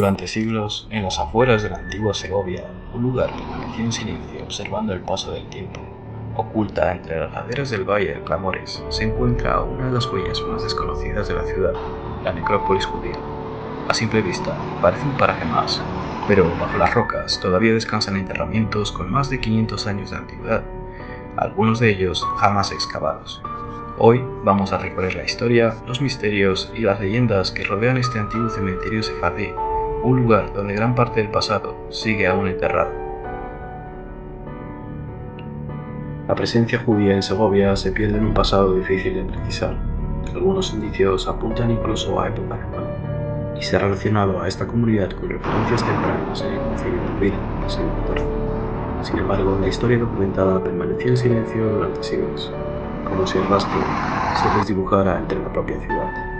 Durante siglos, en las afueras de la antigua Segovia, un lugar permaneció en silencio observando el paso del tiempo. Oculta entre las laderas del Valle de Clamores se encuentra una de las huellas más desconocidas de la ciudad, la necrópolis judía. A simple vista, parece un paraje más, pero bajo las rocas todavía descansan enterramientos con más de 500 años de antigüedad, algunos de ellos jamás excavados. Hoy vamos a recorrer la historia, los misterios y las leyendas que rodean este antiguo cementerio sefardí, un lugar donde gran parte del pasado sigue aún enterrado. La presencia judía en Segovia se pierde en un pasado difícil de precisar. Algunos indicios apuntan incluso a época romana, y se ha relacionado a esta comunidad con referencias tempranas en el Concilio de Urbino, del siglo XIV. Sin embargo, la historia documentada permaneció en silencio durante siglos, como si el rastro se desdibujara entre la propia ciudad.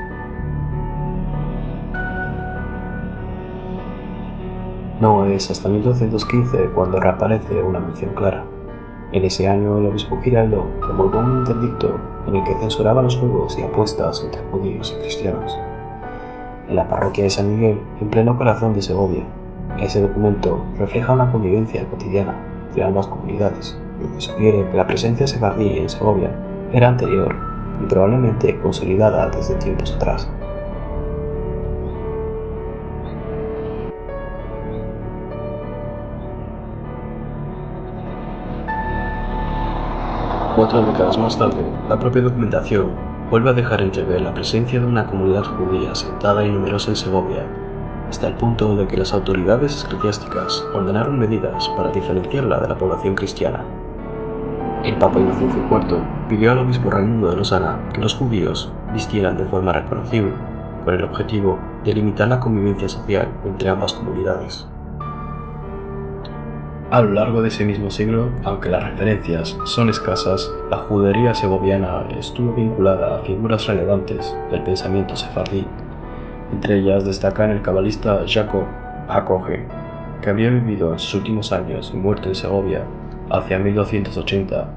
No es hasta 1215 cuando reaparece una mención clara. En ese año, el obispo Giraldo promulgó un interdicto en el que censuraba los juegos y apuestas entre judíos y cristianos. En la parroquia de San Miguel, en pleno corazón de Segovia, ese documento refleja una convivencia cotidiana entre ambas comunidades, lo que sugiere que la presencia sefardí en Segovia era anterior y probablemente consolidada desde tiempos atrás. Cuatro décadas más tarde, la propia documentación vuelve a dejar entrever la presencia de una comunidad judía asentada y numerosa en Segovia, hasta el punto de que las autoridades eclesiásticas ordenaron medidas para diferenciarla de la población cristiana. El Papa Inocencio IV pidió al obispo Raimundo de Losana que los judíos vistieran de forma reconocible, con el objetivo de limitar la convivencia social entre ambas comunidades. A lo largo de ese mismo siglo, aunque las referencias son escasas, la judería segoviana estuvo vinculada a figuras relevantes del pensamiento sefardí. Entre ellas destacan el cabalista Jacob Hakoge, que había vivido en sus últimos años y muerto en Segovia hacia 1280,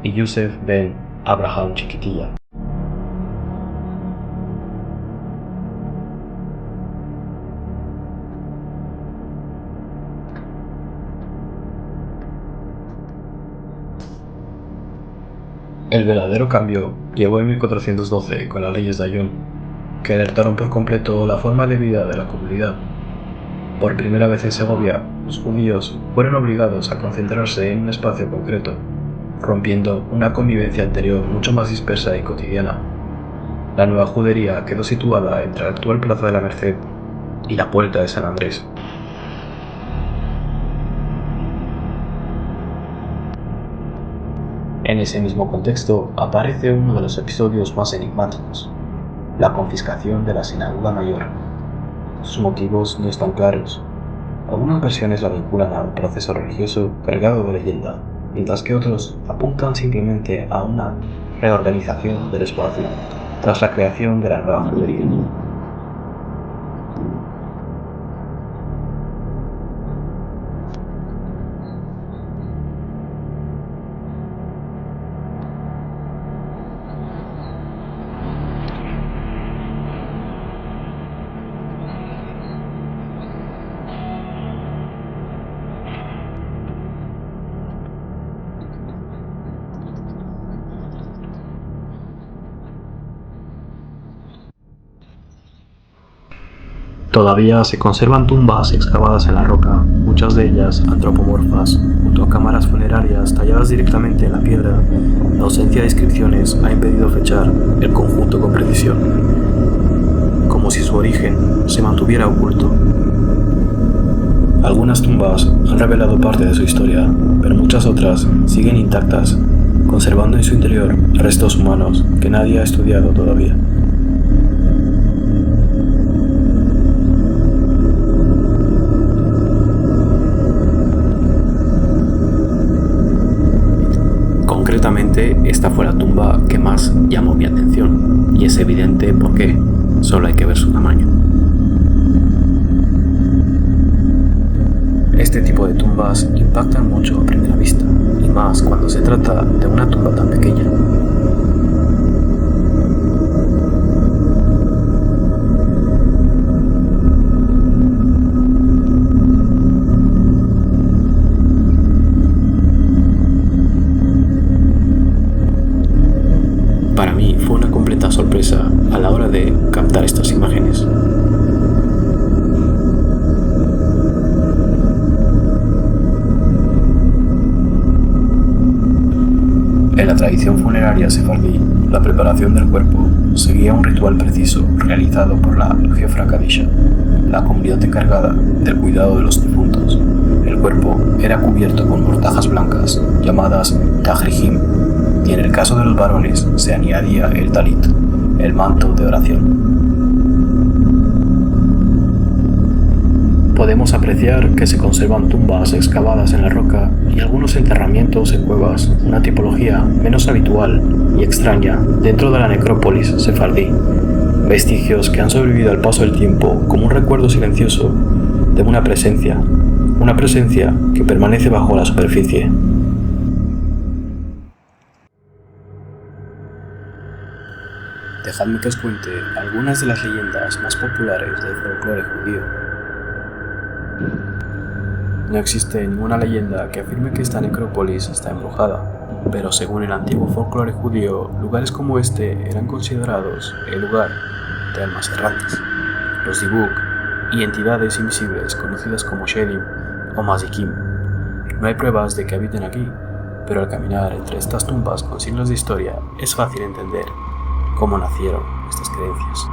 y Yusef ben Abraham Chiquitilla. El verdadero cambio llegó en 1412 con las leyes de Ayllón, que alertaron por completo la forma de vida de la comunidad. Por primera vez en Segovia, los judíos fueron obligados a concentrarse en un espacio concreto, rompiendo una convivencia anterior mucho más dispersa y cotidiana. La nueva judería quedó situada entre la actual Plaza de la Merced y la Puerta de San Andrés. En ese mismo contexto aparece uno de los episodios más enigmáticos, la confiscación de la Sinagoga Mayor. Sus motivos no están claros. Algunas versiones la vinculan a un proceso religioso cargado de leyenda, mientras que otros apuntan simplemente a una reorganización del espacio tras la creación de la nueva judería. Todavía se conservan tumbas excavadas en la roca, muchas de ellas antropomorfas, junto a cámaras funerarias talladas directamente en la piedra. La ausencia de inscripciones ha impedido fechar el conjunto con precisión, como si su origen se mantuviera oculto. Algunas tumbas han revelado parte de su historia, pero muchas otras siguen intactas, conservando en su interior restos humanos que nadie ha estudiado todavía. Concretamente, esta fue la tumba que más llamó mi atención, y es evidente por qué, solo hay que ver su tamaño. Este tipo de tumbas impactan mucho a primera vista, y más cuando se trata de una tumba tan pequeña. sorpresa a la hora de captar estas imágenes. En la tradición funeraria sefardí, la preparación del cuerpo seguía un ritual preciso realizado por la Jefra Kadisha, la comunidad encargada del cuidado de los difuntos. El cuerpo era cubierto con mortajas blancas, llamadas tajrijim, y en el caso de los varones se añadía el talit, el manto de oración. Podemos apreciar que se conservan tumbas excavadas en la roca y algunos enterramientos en cuevas, una tipología menos habitual y extraña dentro de la necrópolis sefardí, vestigios que han sobrevivido al paso del tiempo como un recuerdo silencioso de una presencia que permanece bajo la superficie. Dejadme que os cuente algunas de las leyendas más populares del folclore judío. No existe ninguna leyenda que afirme que esta necrópolis está embrujada, pero según el antiguo folclore judío, lugares como este eran considerados el lugar de almas errantes, los dibuk y entidades invisibles conocidas como shedim o mazikim. No hay pruebas de que habiten aquí, pero al caminar entre estas tumbas con siglos de historia es fácil entender cómo nacieron estas creencias.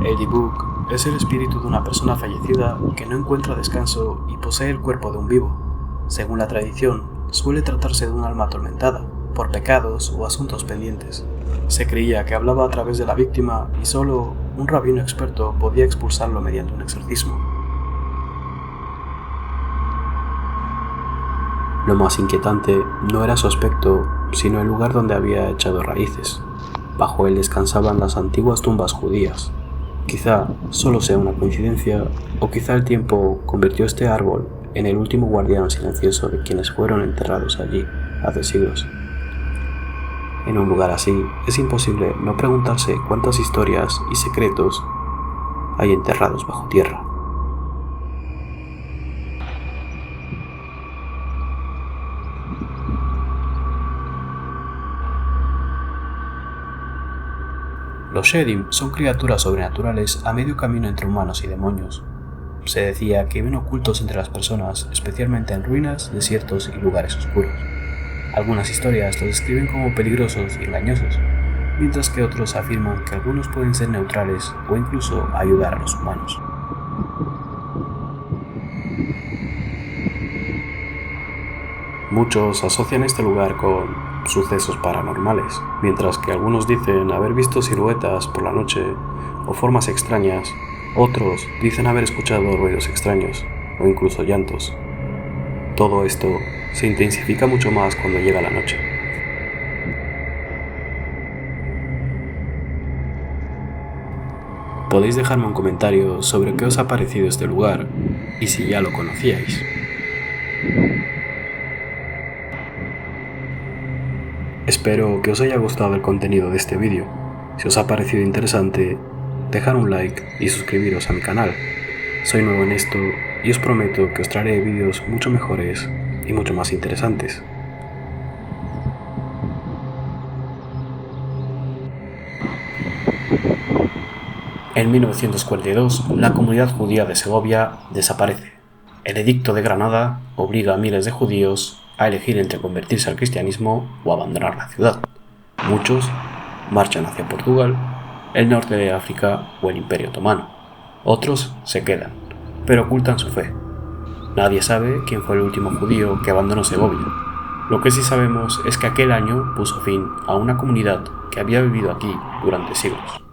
El dibuk es el espíritu de una persona fallecida que no encuentra descanso y posee el cuerpo de un vivo. Según la tradición, suele tratarse de un alma atormentada por pecados o asuntos pendientes. Se creía que hablaba a través de la víctima y solo un rabino experto podía expulsarlo mediante un exorcismo. Lo más inquietante no era su aspecto, sino el lugar donde había echado raíces. Bajo él descansaban las antiguas tumbas judías. Quizá solo sea una coincidencia, o quizá el tiempo convirtió este árbol en el último guardián silencioso de quienes fueron enterrados allí hace siglos. En un lugar así, es imposible no preguntarse cuántas historias y secretos hay enterrados bajo tierra. Los shedim son criaturas sobrenaturales a medio camino entre humanos y demonios. Se decía que viven ocultos entre las personas, especialmente en ruinas, desiertos y lugares oscuros. Algunas historias los describen como peligrosos y engañosos, mientras que otros afirman que algunos pueden ser neutrales o incluso ayudar a los humanos. Muchos asocian este lugar con sucesos paranormales, mientras que algunos dicen haber visto siluetas por la noche o formas extrañas, otros dicen haber escuchado ruidos extraños o incluso llantos. Todo esto se intensifica mucho más cuando llega la noche. Podéis dejarme un comentario sobre qué os ha parecido este lugar y si ya lo conocíais. Espero que os haya gustado el contenido de este vídeo. Si os ha parecido interesante, dejad un like y suscribiros a mi canal. Soy nuevo en esto y os prometo que os traeré vídeos mucho mejores y mucho más interesantes. En 1942, la comunidad judía de Segovia desaparece. El Edicto de Granada obliga a miles de judíos a elegir entre convertirse al cristianismo o abandonar la ciudad. Muchos marchan hacia Portugal, el norte de África o el Imperio Otomano. Otros se quedan, pero ocultan su fe. Nadie sabe quién fue el último judío que abandonó Segovia. Lo que sí sabemos es que aquel año puso fin a una comunidad que había vivido aquí durante siglos.